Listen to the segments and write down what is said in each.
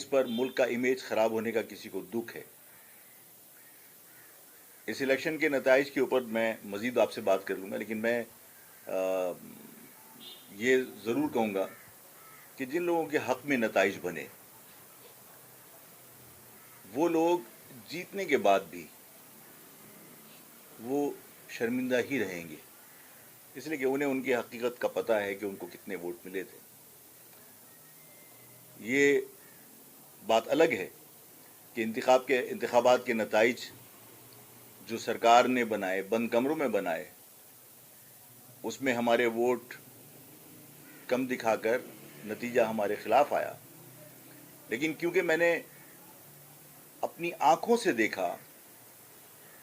اس پر ملک کا امیج خراب ہونے کا کسی کو دکھ ہے. اس الیکشن کے نتائج کے اوپر میں مزید آپ سے بات کر لوں گا، لیکن میں یہ ضرور کہوں گا کہ جن لوگوں کے حق میں نتائج بنے وہ لوگ جیتنے کے بعد بھی وہ شرمندہ ہی رہیں گے، اس لیے کہ انہیں ان کی حقیقت کا پتہ ہے کہ ان کو کتنے ووٹ ملے تھے. یہ بات الگ ہے کہ انتخابات کے نتائج جو سرکار نے بنائے، بند کمروں میں بنائے، اس میں ہمارے ووٹ کم دکھا کر نتیجہ ہمارے خلاف آیا. لیکن کیونکہ میں نے اپنی آنکھوں سے دیکھا،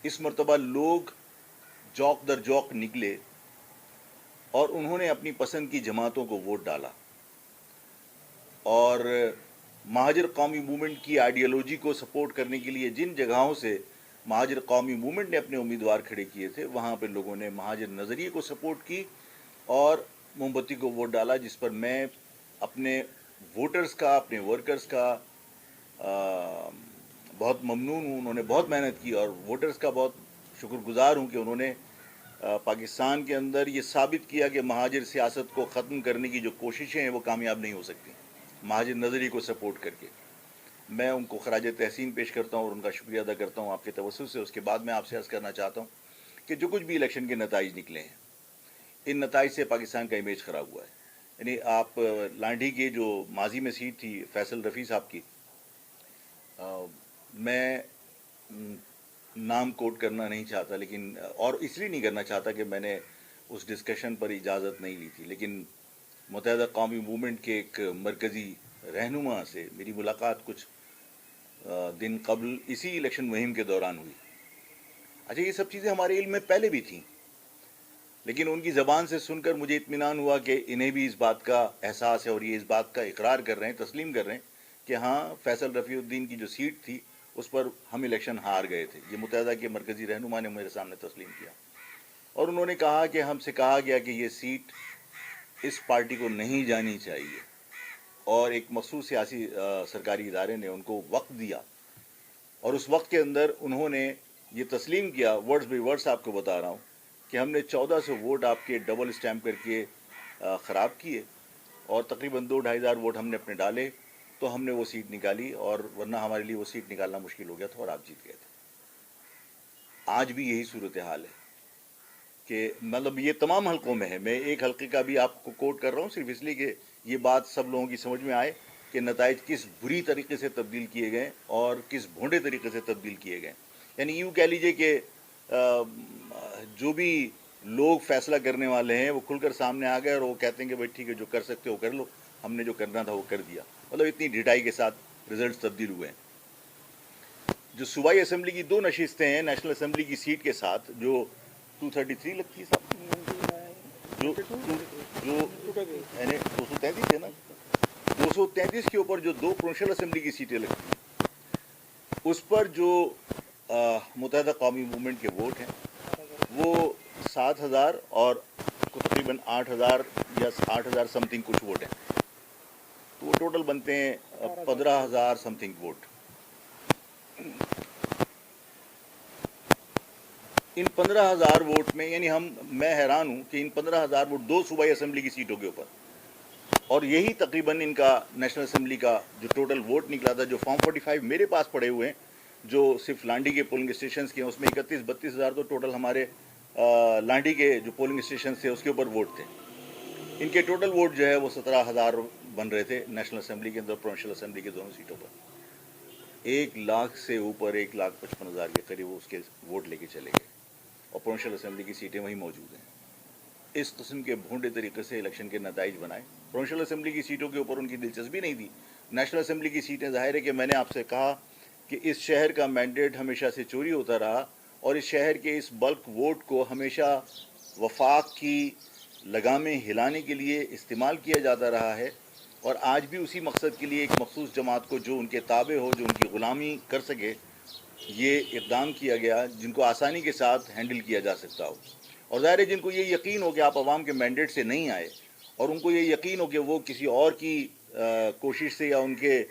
اس مرتبہ لوگ جوق در جوق نکلے اور انہوں نے اپنی پسند کی جماعتوں کو ووٹ ڈالا، اور مہاجر قومی موومنٹ کی آئیڈیالوجی کو سپورٹ کرنے کے لیے جن جگہوں سے مہاجر قومی موومنٹ نے اپنے امیدوار کھڑے کیے تھے، وہاں پہ لوگوں نے مہاجر نظریے کو سپورٹ کی اور موم بتی کو ووٹ ڈالا، جس پر میں اپنے ووٹرز کا، اپنے ورکرز کا بہت ممنون ہوں. انہوں نے بہت محنت کی اور ووٹرز کا بہت شکر گزار ہوں کہ انہوں نے پاکستان کے اندر یہ ثابت کیا کہ مہاجر سیاست کو ختم کرنے کی جو کوششیں ہیں وہ کامیاب نہیں ہو سکتی مہاجر نظریے کو سپورٹ کر کے. میں ان کو خراج تحسین پیش کرتا ہوں اور ان کا شکریہ ادا کرتا ہوں آپ کے توسط سے. اس کے بعد میں آپ سے عرض کرنا چاہتا ہوں کہ جو کچھ بھی الیکشن کے نتائج نکلے ہیں، ان نتائج سے پاکستان کا امیج خراب ہوا ہے. یعنی آپ لانڈھی کی جو ماضی میں سیٹ تھی فیصل رفیع صاحب کی، میں نام کوٹ کرنا نہیں چاہتا، لیکن اور اس لیے نہیں کرنا چاہتا کہ میں نے اس ڈسکشن پر اجازت نہیں لی تھی، لیکن متحدہ قومی موومنٹ کے ایک مرکزی رہنما سے میری ملاقات کچھ دن قبل اسی الیکشن مہم کے دوران ہوئی. اچھا، یہ سب چیزیں ہمارے علم میں پہلے بھی تھیں، لیکن ان کی زبان سے سن کر مجھے اطمینان ہوا کہ انہیں بھی اس بات کا احساس ہے اور یہ اس بات کا اقرار کر رہے ہیں، تسلیم کر رہے ہیں کہ ہاں، فیصل رفیع الدین کی جو سیٹ تھی اس پر ہم الیکشن ہار گئے تھے. یہ متحدہ کے مرکزی رہنما نے میرے سامنے تسلیم کیا اور انہوں نے کہا کہ ہم سے کہا گیا کہ یہ سیٹ اس پارٹی کو نہیں جانی چاہیے، اور ایک مخصوص سیاسی سرکاری ادارے نے ان کو وقت دیا اور اس وقت کے اندر انہوں نے یہ تسلیم کیا. ورڈز بائی ورڈز آپ کو بتا رہا ہوں کہ ہم نے 1400 ووٹ آپ کے ڈبل اسٹیمپ کر کے خراب کیے اور تقریباً 2-2.5 ہزار ووٹ ہم نے اپنے ڈالے تو ہم نے وہ سیٹ نکالی، اور ورنہ ہمارے لیے وہ سیٹ نکالنا مشکل ہو گیا تھا اور آپ جیت گئے تھے. آج بھی یہی صورتحال ہے کہ مطلب یہ تمام حلقوں میں ہے. میں ایک حلقے کا بھی آپ کو کوٹ کر رہا ہوں صرف اس لیے کہ یہ بات سب لوگوں کی سمجھ میں آئے کہ نتائج کس بری طریقے سے تبدیل کیے گئے اور کس بھونڈے طریقے سے تبدیل کیے گئے. یعنی یوں کہہ لیجئے کہ جو بھی لوگ فیصلہ کرنے والے ہیں وہ کھل کر سامنے آ گئے اور وہ کہتے ہیں کہ بھائی ٹھیک ہے، جو کر سکتے ہو کر لو، ہم نے جو کرنا تھا وہ کر دیا. مطلب اتنی ڈھٹائی کے ساتھ رزلٹس تبدیل ہوئے ہیں. جو صوبائی اسمبلی کی 2 نشستیں ہیں نیشنل اسمبلی کی سیٹ کے ساتھ، جو 233 لگتی ہے جو 233 ہے نا، 233 کے اوپر جو 2 پروونشل اسمبلی کی سیٹیں لگتی ہیں، اس پر جو متحدہ قومی موومنٹ کے ووٹ ہیں وہ 7,000 اور تقریباً 8,000 یا 8,000 سم تھنگ کچھ ووٹ ہیں، تو وہ ٹوٹل بنتے ہیں 15,000 سم تھنگ ووٹ. ان 15,000 ووٹ میں یعنی میں حیران ہوں کہ ان 15,000 ووٹ 2 صوبائی اسمبلی کی سیٹوں کے اوپر، اور یہی تقریباً ان کا نیشنل اسمبلی کا جو ٹوٹل ووٹ نکلا تھا. جو فارم 45 میرے پاس پڑے ہوئے ہیں جو صرف لانڈی کے پولنگ اسٹیشنز کے ہیں، اس میں 31-32 ہزار تو ٹوٹل ہمارے لانڈی کے جو پولنگ اسٹیشنز تھے اس کے اوپر ووٹ تھے. ان کے ٹوٹل ووٹ جو ہے وہ 17,000 بن رہے تھے نیشنل اسمبلی کے اندر، پروونشل اسمبلی کے دونوں سیٹوں پر. 1 لاکھ سے اوپر 1,55,000 کے قریب اس کے ووٹ لے کے چلے گئے اور پروونشل اسمبلی کی سیٹیں وہیں موجود ہیں. اس قسم کے بھونڈے طریقے سے الیکشن کے نتائج بنائے. پروونشل اسمبلی کی سیٹوں کے اوپر ان کی دلچسپی نہیں تھی. نیشنل اسمبلی کی سیٹیں ظاہر ہے کہ میں نے آپ سے کہا کہ اس شہر کا مینڈیٹ ہمیشہ سے چوری ہوتا رہا اور اس شہر کے اس بلک ووٹ کو ہمیشہ وفاق کی لگامیں ہلانے کے لیے استعمال کیا جاتا رہا ہے، اور آج بھی اسی مقصد کے لیے ایک مخصوص جماعت کو جو ان کے تابع ہو، جو ان کی غلامی کر سکے، یہ اقدام کیا گیا جن کو آسانی کے ساتھ ہینڈل کیا جا سکتا ہو. اور ظاہر ہے جن کو یہ یقین ہو کہ آپ عوام کے مینڈیٹ سے نہیں آئے اور ان کو یہ یقین ہو کہ وہ کسی اور کی کوشش سے یا ان کے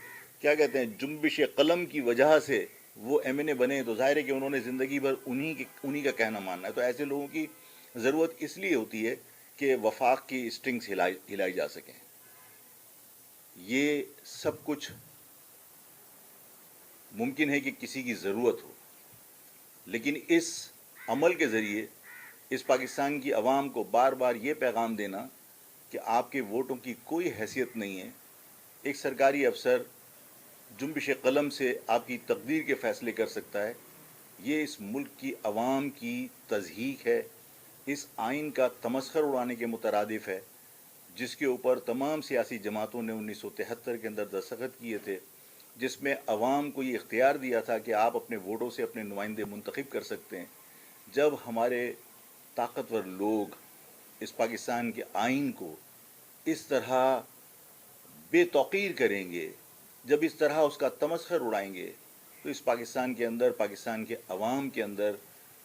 کیا کہتے ہیں جنبش قلم کی وجہ سے وہ ایم این اے بنے، تو ظاہر ہے کہ انہوں نے زندگی بھر انہی کا کہنا ماننا ہے. تو ایسے لوگوں کی ضرورت اس لیے ہوتی ہے کہ وفاق کی اسٹرنگس ہلائی جا سکیں. یہ سب کچھ ممکن ہے کہ کسی کی ضرورت ہو، لیکن اس عمل کے ذریعے اس پاکستان کی عوام کو بار بار یہ پیغام دینا کہ آپ کے ووٹوں کی کوئی حیثیت نہیں ہے. ایک سرکاری افسر جنبش قلم سے آپ کی تقدیر کے فیصلے کر سکتا ہے. یہ اس ملک کی عوام کی تضحیک ہے، اس آئین کا تمسخر اڑانے کے مترادف ہے جس کے اوپر تمام سیاسی جماعتوں نے 1973 کے اندر دستخط کیے تھے، جس میں عوام کو یہ اختیار دیا تھا کہ آپ اپنے ووٹوں سے اپنے نمائندے منتخب کر سکتے ہیں. جب ہمارے طاقتور لوگ اس پاکستان کے آئین کو اس طرح بے توقیر کریں گے، جب اس طرح اس کا تمسخر اڑائیں گے، تو اس پاکستان کے اندر، پاکستان کے عوام کے اندر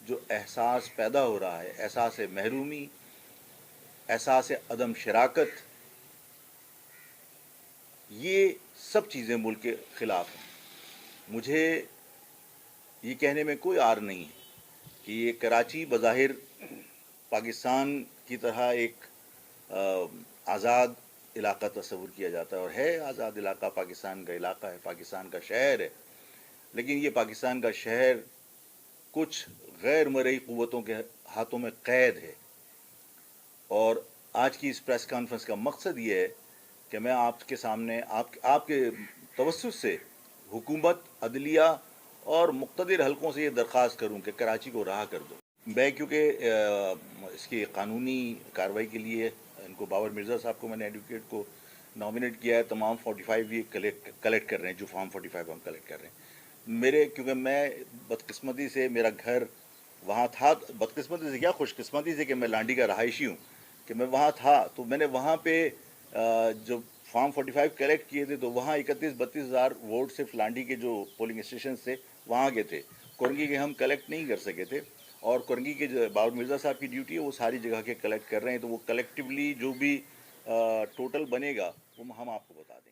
جو احساس پیدا ہو رہا ہے، احساس محرومی، احساس عدم شراکت، یہ سب چیزیں ملک کے خلاف ہیں. مجھے یہ کہنے میں کوئی عار نہیں ہے کہ یہ کراچی بظاہر پاکستان کی طرح ایک آزاد علاقہ تصور کیا جاتا ہے، اور ہے آزاد علاقہ، پاکستان کا علاقہ ہے، پاکستان کا شہر ہے، لیکن یہ پاکستان کا شہر کچھ غیر مرئی قوتوں کے ہاتھوں میں قید ہے. اور آج کی اس پریس کانفرنس کا مقصد یہ ہے کہ میں آپ کے سامنے آپ کے توسط سے حکومت، عدلیہ اور مقتدر حلقوں سے یہ درخواست کروں کہ کراچی کو رہا کر دو. میں کیونکہ اس کی قانونی کارروائی کے لیے ان کو باور مرزا صاحب کو میں نے ایڈوکیٹ کو نامنیٹ کیا ہے. تمام 45 یہ کلیکٹ کر رہے ہیں، جو فارم 45 ہم کلیکٹ کر رہے ہیں. کیونکہ میں بدقسمتی سے میرا گھر وہاں تھا، بدقسمتی سے کیا خوش قسمتی سے کہ میں لانڈی کا رہائشی ہوں، کہ میں وہاں تھا، تو میں نے وہاں پہ جو فارم 45 کلیکٹ کیے تھے، تو وہاں 31-32 ہزار ووٹ صرف لانڈی کے جو پولنگ اسٹیشنز تھے وہاں کے تھے. کورنگی کے ہم کلیکٹ نہیں کر سکے تھے، اور کورنگی کے جو باور مرزا صاحب کی ڈیوٹی ہے وہ ساری جگہ کے کلیکٹ کر رہے ہیں. تو وہ کلیکٹیولی جو بھی ٹوٹل بنے گا وہ ہم آپ کو بتا دیں گے.